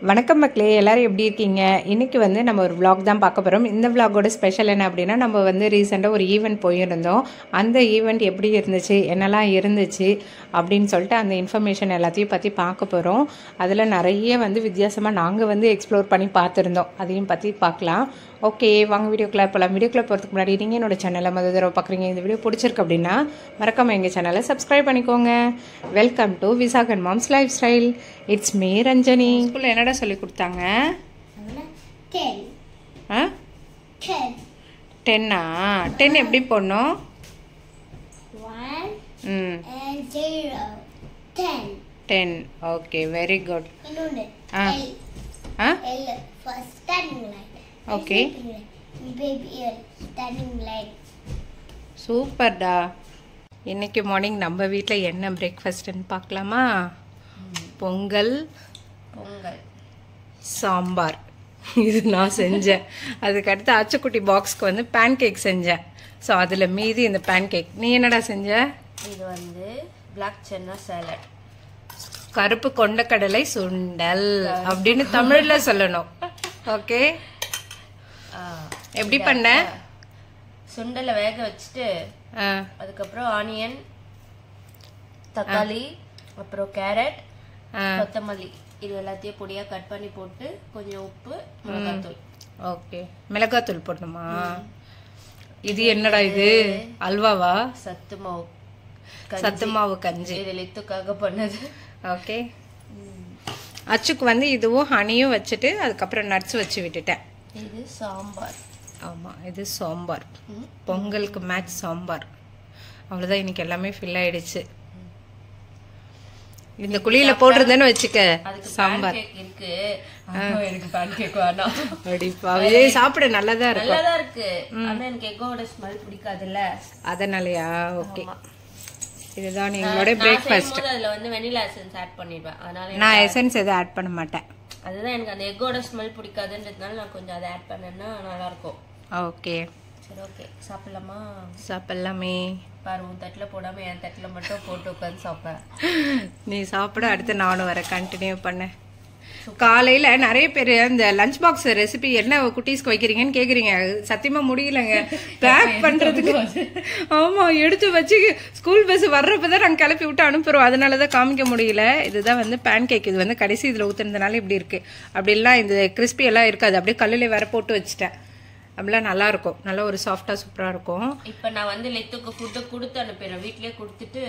வணக்கம் மக்களே, எல்லாரும் எப்படி இருக்கீங்க? இன்றைக்கி வந்து நம்ம ஒரு vlog தான் பார்க்க போகிறோம். இந்த vlogோட ஸ்பெஷல் என்ன அப்படின்னா, நம்ம வந்து ரீசெண்டாக ஒரு ஈவெண்ட் போயிருந்தோம். அந்த ஈவெண்ட் எப்படி இருந்துச்சு, என்னெல்லாம் இருந்துச்சு அப்படின்னு சொல்லிட்டு அந்த இன்ஃபர்மேஷன் எல்லாத்தையும் பற்றி பார்க்க போகிறோம். அதில் நிறைய வந்து வித்தியாசமாக நாங்கள் வந்து எக்ஸ்ப்ளோர் பண்ணி பார்த்துருந்தோம். அதையும் பற்றி பார்க்கலாம். ஓகே, வாங்க வீடியோக்குள்ளே போகலாம். வீடியோக்குள்ளே போகிறதுக்கு முன்னாடி நீங்கள் என்னோட சேனலை முதல் தடவை பார்க்குறீங்க, இந்த வீடியோ பிடிச்சிருக்கு அப்படின்னா மறக்காமல் எங்கள் சேனலை சப்ஸ்கிரைப் பண்ணிக்கோங்க. Welcome to Vesak and moms life style. It's me Ranjani. ஸ்கூலில் என்னடா சொல்லி கொடுத்தாங்க? 10 எப்படி போடணும்? 10. Okay, very good. ஓகே, சூப்பர்டா. இன்னைக்கு மார்னிங் நம்ம வீட்டில் என்ன பிரேக்ஃபாஸ்ட்னு பார்க்கலாமா? பொங்கல் சாம்பார், இது நான் செஞ்சேன். அதுக்கடுத்து அச்சுக்குட்டி பாக்ஸ்க்கு வந்து பேன் கேக் செஞ்சேன். ஸோ அதில் மீதி இந்த பேன் கேக். நீ என்னடா செஞ்ச? இது வந்து பிளாக் சன்னா சாலட், கருப்பு கொண்டக்கடலை சுண்டல் அப்படின்னு தமிழ்ல சொல்லணும். ஓகே, எப்படி பண்ண? சுண்டலை வேக வச்சுட்டு அதுக்கப்புறம் ஆனியன், தக்காளி, அப்புறம் கேரட், கொத்தமல்லி இது எல்லாத்தையும் பொடியா கட் பண்ணி போட்டு கொஞ்சம் உப்பு, மிளகாத்தூள். ஓகே, மிளகாத்தூள் போடணுமா? இது என்னடா இது, அல்வாவா? சத்து மாவு கஞ்சி. இது லித்துக்காக பண்ணது. ஓகே, அச்சுக்கு வந்து இதுவும் ஹனியும் வச்சுட்டு அதுக்கப்புறம் நட்ஸ் வச்சு விட்டுட்டேன். இது சாம்பார். ஆமாம், இது சாம்பார். பொங்கலுக்கு மேட்ச் சாம்பார். அவ்வளோதான், இன்னைக்கு எல்லாமே ஃபில் ஆயிடுச்சு. இந்த குழியில போடுறதுன்னு வச்சுக்க சாம்பார் இருக்கு. எனக்கு பேன் கேக் வேணாம். அடிப்பாவே சாப்பிட நல்லதா இருக்கு. ஆனா எனக்கு எக்கோட ஸ்மெல் பிடிக்காதுல்ல, அதனாலயா? ஓகே, இதுதான் எங்களோட பிரேக்ஃபாஸ்ட். அதுல வந்து வெனிலா எசன்ஸ் ஆட் பண்ணிடுவேன். அதனால நான் எசன்ஸ் எதுவும் ஆட் பண்ண மாட்டேன். அதுதான் எனக்கு அந்த எக்கோட ஸ்மெல் பிடிக்காதுன்றதுனால நான் கொஞ்சம் அதை ஆட் பண்ணேன்னா நல்லா இருக்கும். ஓகே, சரி, ஓகே, சாப்பிடலாமா? சாப்பிடலாமே. பாரு, உன் தட்டில் போடாம என் தட்டில் மட்டும் போட்டு உட்காந்து சாப்பிட. நீ சாப்பிட, அடுத்து நானும் வர கண்டினியூ பண்ண. காலையில நிறைய பேர் இந்த லஞ்ச் பாக்ஸ் ரெசிபி என்ன குட்டீஸ்க்கு வைக்கிறீங்கன்னு கேக்குறீங்க. சத்தியமா முடியலங்க பேக் பண்றதுக்கு. ஆமா, எடுத்து வச்சு ஸ்கூல் பஸ் வர்றப்பதான் நாங்க கிளப்பி விட்டு அனுப்புறோம். அதனாலதான் காமிக்க முடியல. இதுதான் வந்து பேன் கேக். இது வந்து கடைசி இதுல ஊத்துனதுனால இப்படி இருக்கு. அப்படி எல்லாம் இந்த கிறிஸ்பி எல்லாம் இருக்காது. அப்படியே கல்லுல வர போட்டு வச்சுட்டேன். அப்படிலாம் நல்லா இருக்கும். நல்லா ஒரு சாஃப்டா சூப்பரா இருக்கும். இப்ப நான் வந்து லெத்துக்கு ஃபுட்டு கொடுத்து அனுப்பிடுறேன். வீட்லயே கொடுத்துட்டு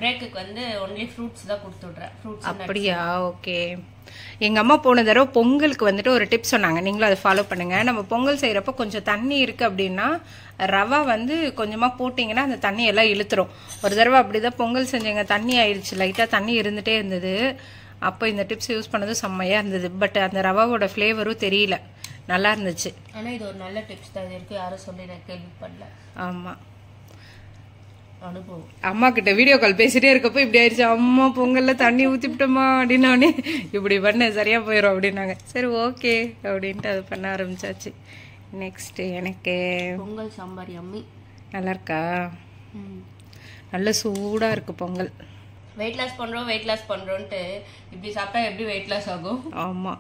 பிரேக்குக்கு வந்து ஒன்லி ஃப்ரூட்ஸ் தான் கொடுத்து விடுறேன். ஃப்ரூட்ஸ். அப்படியா? ஓகே. எங்க அம்மா போன தடவை பொங்கலுக்கு வந்துட்டு ஒரு டிப்ஸ் சொன்னாங்க. நீங்களும் அதை ஃபாலோ பண்ணுங்க. நம்ம பொங்கல் செய்யறப்ப கொஞ்சம் தண்ணி இருக்கு அப்படின்னா ரவா வந்து கொஞ்சமா போட்டீங்கன்னா அந்த தண்ணி எல்லாம் இழுத்துரும். ஒரு தடவை அப்படிதான் பொங்கல் செஞ்சேங்க, தண்ணி ஆயிடுச்சு. லைட்டா தண்ணி இருந்துட்டே இருந்தது. அப்போ இந்த டிப்ஸ் யூஸ் பண்ணது செம்மையா இருந்தது. பட் அந்த ரவாவோட ஃபிளேவரும் தெரியல, நல்லா இருந்துச்சு. ஆனா இது ஒரு நல்ல டிப்ஸ் தான். இருக்கு யாரும் சொல்லி நான் கேள்விப்படல. ஆமா, அனுபவம். அம்மா கிட்ட வீடியோ கால் பேசிட்டே இருக்கப்போ இப்படி ஆயிடுச்சு. அம்மா பொங்கல்ல தண்ணி ஊத்திவிட்டோமா அப்படின்னானே, இப்படி பண்ண சரியா போயிடும் அப்படின்னாங்க. சரி, ஓகே அப்படின்ட்டு அது பண்ண ஆரம்பிச்சாச்சு. நெக்ஸ்ட் எனக்கு பொங்கல் சாம்பார் யம்மி. நல்லா இருக்கா? நல்ல சூடா இருக்கு பொங்கல். வெயிட் லாஸ் பண்றோம்ட்டு இப்படி சாப்பிட்டா எப்படி வெயிட் லாஸ் ஆகும்? ஆமா,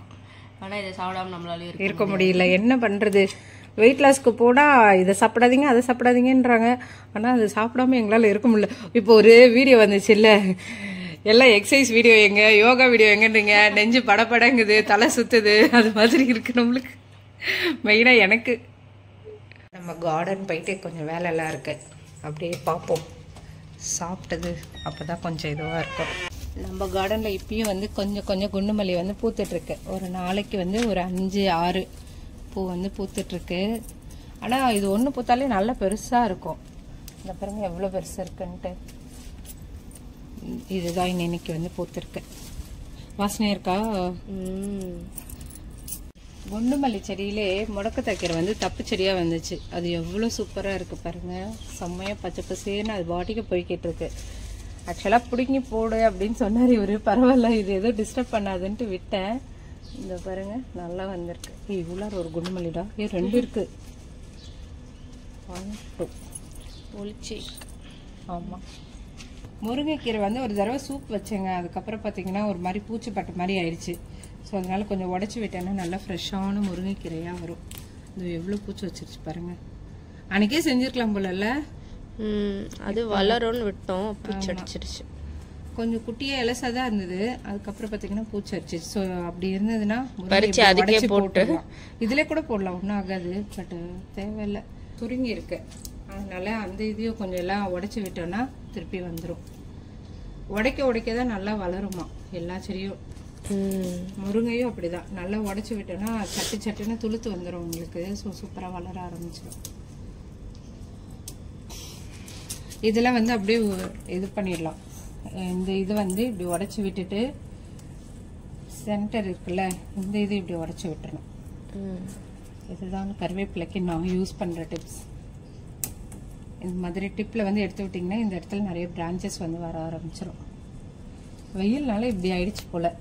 ஆனா இதை சாப்பிடாம நம்மளால இருக்க முடியல. என்ன பண்றது? வெயிட் லாஸ்க்கு போனா இதை சாப்பிடாதீங்க அதை சாப்பிடாதீங்கன்றாங்க. ஆனா அது சாப்பிடாம எங்களால இருக்க முடியல. இப்போ ஒரு வீடியோ வந்துச்சு இல்ல, எல்லாம் எக்ஸசைஸ் வீடியோ எங்க, யோகா வீடியோ எங்கன்றீங்க. நெஞ்சு படப்படங்குது, தலை சுத்துது, அது மாதிரி இருக்கு நம்மளுக்கு. மெயினா எனக்கு. நம்ம கார்டன் போயிட்டு கொஞ்சம் வேலை எல்லாம் இருக்கு, அப்படியே பார்ப்போம். சாப்பிட்டது அப்பதான் கொஞ்சம் இதுவா இருக்கும். நம்ம கார்டன்ல இப்பயும் வந்து கொஞ்சம் கொஞ்சம் குண்டு மல்லி வந்து பூத்துட்டு இருக்கு. ஒரு நாளைக்கு வந்து ஒரு 5-6 பூ வந்து பூத்துட்டு இருக்கு. ஆனா இது ஒண்ணு பூத்தாலே நல்லா பெருசா இருக்கும். இந்த பாருங்க எவ்வளவு பெருசா இருக்குன்ட்டு. இதுதான் இன்னைக்கு வந்து பூத்திருக்கு. வாசனை இருக்கா? குண்டு மல்லி செடியிலே முடக்க தைக்கிற வந்து தப்பு செடியா வந்துச்சு. அது எவ்வளவு சூப்பரா இருக்கு பாருங்க. செம்மையா பச்சை பசேன்னு அது பாட்டிக்கு போய்கிட்டு இருக்கு. ஆக்சுவலா பிடுங்கி போடு அப்படின்னு சொன்னார் இவரு. பரவாயில்ல, இது ஏதோ டிஸ்டர்ப் பண்ணாதுன்ட்டு விட்டேன். இந்த பாருங்க நல்லா வந்திருக்கு. இவ்வளோ ஒரு குண்டு மல்லிடா. 2 இருக்கு. 1 2 ஒளிச்சி. ஆமாம், முருங்கைக்கீரை வந்து ஒரு தடவை சூப் வச்சேங்க. அதுக்கப்புறம் பார்த்தீங்கன்னா ஒரு மாதிரி பூச்சி பட்ட மாதிரி ஆயிடுச்சு. ஸோ அதனால் கொஞ்சம் உடச்சி விட்டேன்னா நல்லா ஃப்ரெஷ்ஷான முருங்கைக்கீரையாக வரும். இது எவ்வளோ பூச்சி வச்சிருச்சு பாருங்கள். அன்றைக்கே செஞ்சுருக்கலாம் போலல்ல. அது வளரும்னு விட்டோம், பூச்சி அடிச்சிருச்சு. கொஞ்சம் குட்டியாக இலசாக தான் இருந்தது, அதுக்கப்புறம் பார்த்தீங்கன்னா பூச்சி அடிச்சிச்சு. ஸோ அப்படி இருந்ததுன்னா பறிச்சு அதுக்கே போட்டு இதில் கூட போடலாம், ஒன்றும் ஆகாது. பட் தேவையில்லை, சுருங்கி இருக்கு. அதனால அந்த இதையும் கொஞ்சம் எல்லாம் உடச்சி விட்டோம்னா திருப்பி வந்துடும். உடைக்க தான் நல்லா வளருமா எல்லா செடியும். முருங்கையும் அப்படிதான், நல்லா உடச்சி விட்டோம்னா சட்டுன்னு துளுத்து வந்துடும் உங்களுக்கு. ஸோ சூப்பராக வளர ஆரம்பிச்சிடும். இதெல்லாம் வந்து அப்படியே இது பண்ணிடலாம். இந்த இது வந்து இப்படி உடச்சி விட்டுட்டு சென்டர் இருக்குல்ல, இந்த இது இப்படி உடச்சி விட்டுறணும். இதுதான் கருவேப்பிலைக்கு நான் யூஸ் பண்ணுற டிப்ஸ். இந்த மாதிரி டிப்பில் வந்து எடுத்து விட்டிங்கன்னா இந்த இடத்துல நிறைய பிரான்ச்சஸ் வந்து வர ஆரம்பிச்சிடும். வெயில்னால இப்படி ஆயிடுச்சு போல,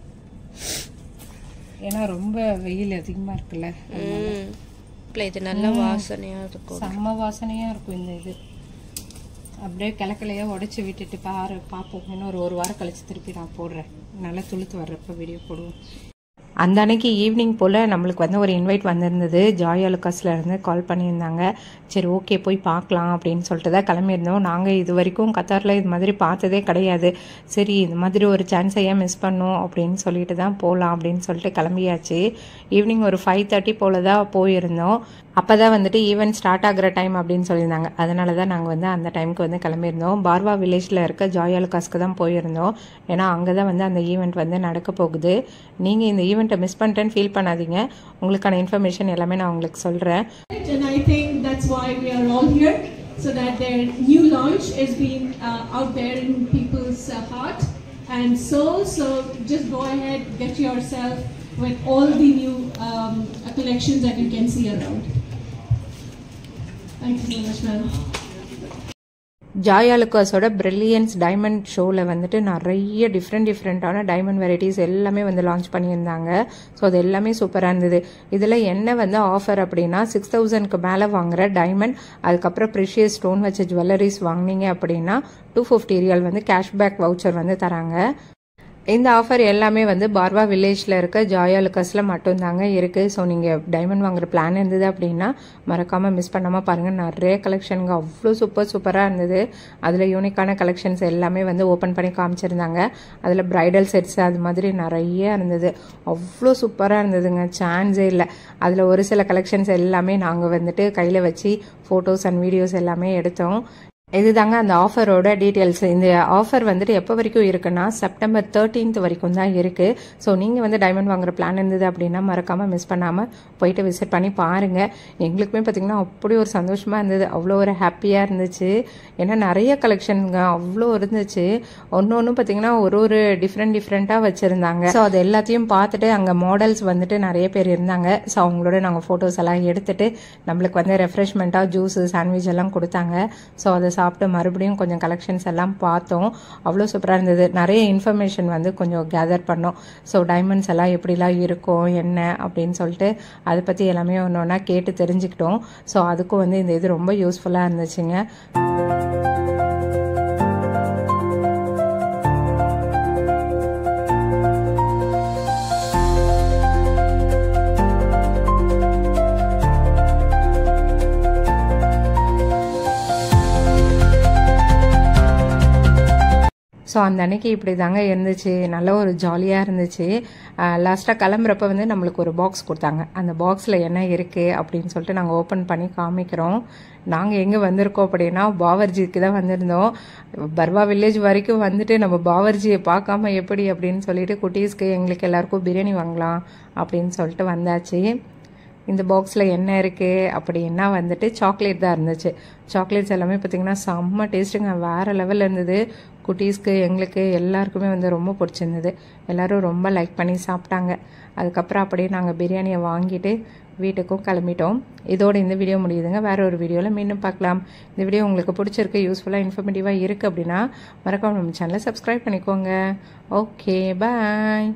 ஏன்னா ரொம்ப வெயில் அதிகமாக இருக்குல்ல. இது நல்ல வாசனையாக இருக்கும், செம்ம வாசனையாக இருக்கும். இந்த இது அப்படியே கிளக்கலையாக உடச்சி விட்டுட்டு பார்ப்போம். இன்னும் ஒரு வாரம் கழிச்சு திருப்பி நான் போடுறேன். நல்லா துளுத்து வர்றப்ப வீடியோ போடுவோம். அந்த அன்னைக்கு ஈவினிங் போல் நம்மளுக்கு வந்து ஒரு இன்வைட் வந்திருந்தது. ஜாய் அலுகாஸில் இருந்து கால் பண்ணியிருந்தாங்க. சரி ஓகே போய் பார்க்கலாம் அப்படின்னு சொல்லிட்டு தான் கிளம்பியிருந்தோம். நாங்கள் இது வரைக்கும் கத்தாரில் இது மாதிரி பார்த்ததே கிடையாது. சரி இந்த மாதிரி ஒரு சான்ஸை ஏன் மிஸ் பண்ணோம் அப்படின்னு சொல்லிட்டு தான் போகலாம் அப்படின்னு சொல்லிட்டு கிளம்பியாச்சு. ஈவினிங் ஒரு 5:30 போல் தான் போயிருந்தோம். அப்போ தான் வந்துட்டு ஈவெண்ட் ஸ்டார்ட் ஆகிற டைம் அப்படின்னு சொல்லியிருந்தாங்க. அதனால தான் நாங்கள் வந்து அந்த டைமுக்கு வந்து கிளம்பியிருந்தோம். பார்வா வில்லேஜில் இருக்க ஜாய் அலுகாஸ்க்கு தான் போயிருந்தோம். ஏன்னா அங்கே தான் வந்து அந்த ஈவெண்ட் வந்து நடக்க போகுது. நீங்கள் இந்த ஈவெண்ட்டை மிஸ் பண்ணிட்டேன்னு ஃபீல் பண்ணாதீங்க, உங்களுக்கான இன்ஃபர்மேஷன் எல்லாமே நான் உங்களுக்கு சொல்கிறேன். And I think that's why we are all here, so that their new launch is being out there in people's heart and soul. So just go ahead, get yourself with all the new collections that you can see around. Thank you so much, ma'am. Joy அலுகாஸோட brilliance diamond ஷோவில் வந்துட்டு நிறைய டிஃப்ரெண்டான diamond varieties எல்லாமே வந்து launch பண்ணியிருந்தாங்க. So அது எல்லாமே சூப்பராக இருந்தது. இதில் என்ன வந்து ஆஃபர் அப்படின்னா 6000க்கு மேலே வாங்குற டைமண்ட், அதுக்கப்புறம் ப்ரிஷியஸ் ஸ்டோன் வச்ச ஜுவல்லரிஸ் வாங்கினீங்க அப்படின்னா 250 ரியால் வந்து கேஷ்பேக் வவுச்சர் வந்து தராங்க. இந்த ஆஃபர் எல்லாமே வந்து பார்வா வில்லேஜில் இருக்க ஜாய் அலுகாஸில் மட்டும்தாங்க இருக்குது. ஸோ நீங்கள் டைமண்ட் வாங்குற பிளான் இருந்தது அப்படின்னா மறக்காமல் மிஸ் பண்ணாமல் பாருங்கள். நிறைய கலெக்ஷனுங்க அவ்வளோ சூப்பராக இருந்தது. அதில் யூனிக்கான கலெக்ஷன்ஸ் எல்லாமே வந்து ஓப்பன் பண்ணி காமிச்சிருந்தாங்க. அதில் பிரைடல் செட்ஸ் அது மாதிரி நிறைய இருந்தது. அவ்வளோ சூப்பராக இருந்ததுங்க, சான்ஸே இல்லை. அதில் ஒரு சில கலெக்ஷன்ஸ் எல்லாமே நாங்கள் வந்துட்டு கையில் வச்சு ஃபோட்டோஸ் அண்ட் வீடியோஸ் எல்லாமே எடுத்தோம். இதுதாங்க அந்த ஆஃபரோட டீட்டெயில்ஸ். இந்த ஆஃபர் வந்துட்டு எப்போ வரைக்கும் இருக்குன்னா செப்டம்பர் 13th வரைக்கும் தான் இருக்குது. ஸோ நீங்கள் வந்து டைமண்ட் வாங்குற பிளான் இருந்தது அப்படின்னா மறக்காமல் மிஸ் பண்ணாமல் போயிட்டு விசிட் பண்ணி பாருங்கள். எங்களுக்குமே பார்த்திங்கன்னா அப்படி ஒரு சந்தோஷமாக இருந்தது, அவ்வளோ ஒரு ஹாப்பியாக இருந்துச்சு. ஏன்னா நிறைய கலெக்ஷனுங்க அவ்வளோ இருந்துச்சு. ஒன்று பார்த்திங்கன்னா ஒரு டிஃப்ரெண்ட்டாக வச்சுருந்தாங்க. ஸோ அது எல்லாத்தையும் பார்த்துட்டு அங்கே மாடல்ஸ் வந்துட்டு நிறைய பேர் இருந்தாங்க. ஸோ அவங்களோட நாங்கள் ஃபோட்டோஸ் எல்லாம் எடுத்துகிட்டு நம்மளுக்கு வந்து ரெஃப்ரெஷ்மெண்ட்டாக ஜூஸு சாண்ட்விச் எல்லாம் கொடுத்தாங்க. ஸோ அதை சாப்பிட்டு மறுபடியும் கொஞ்சம் கலெக்ஷன்ஸ் எல்லாம் பார்த்தோம். அவ்வளோ சூப்பராக இருந்தது. நிறைய இன்ஃபர்மேஷன் வந்து கொஞ்சம் கேதர் பண்ணோம். ஸோ டைமண்ட்ஸ் எல்லாம் எப்படிலாம் இருக்கும் என்ன அப்படின்னு சொல்லிட்டு அதை பற்றி எல்லாமே ஒன்று ஒன்றா கேட்டு தெரிஞ்சுக்கிட்டோம். ஸோ அதுக்கும் வந்து இந்த இது ரொம்ப யூஸ்ஃபுல்லாக இருந்துச்சுங்க. ஸோ அந்த அன்னைக்கு இப்படி தாங்க இருந்துச்சு, நல்ல ஒரு ஜாலியாக இருந்துச்சு. லாஸ்ட்டாக கிளம்புறப்ப வந்து நம்மளுக்கு ஒரு பாக்ஸ் கொடுத்தாங்க. அந்த பாக்ஸில் என்ன இருக்குது அப்படின்னு சொல்லிட்டு நாங்கள் ஓப்பன் பண்ணி காமிக்கிறோம். நாங்கள் எங்கே வந்திருக்கோம் அப்படின்னா பாவர்ஜிக்கு தான் வந்திருந்தோம். பர்வா வில்லேஜ் வரைக்கும் வந்துட்டு நம்ம பாவர்ஜியை பார்க்காம எப்படி அப்படின்னு சொல்லிட்டு குட்டீஸ்க்கு எங்களுக்கு எல்லாருக்கும் பிரியாணி வாங்கலாம் அப்படின்னு சொல்லிட்டு வந்தாச்சு. இந்த பாக்ஸில் என்ன இருக்குது அப்படின்னா வந்துட்டு சாக்லேட் தான் இருந்துச்சு. சாக்லேட்ஸ் எல்லாமே பார்த்திங்கன்னா செம்ம டேஸ்ட்டுங்க, வேறு லெவலில் இருந்தது. குட்டீஸ்க்கு எங்களுக்கு எல்லாருக்குமே வந்து ரொம்ப பிடிச்சிருந்தது. எல்லோரும் ரொம்ப லைக் பண்ணி சாப்பிட்டாங்க. அதுக்கப்புறம் அப்படியே நாங்கள் பிரியாணியை வாங்கிட்டு வீட்டுக்கும் கிளம்பிட்டோம். இதோட இந்த வீடியோ முடியுதுங்க. வேறு ஒரு வீடியோவில் மீண்டும் பார்க்கலாம். இந்த வீடியோ உங்களுக்கு பிடிச்சிருக்கு, யூஸ்ஃபுல்லாக இன்ஃபர்மேட்டிவாக இருக்குது அப்படின்னா மறக்காம நம்ம சேனலை சப்ஸ்கிரைப் பண்ணிக்கோங்க. ஓகே, பாய்.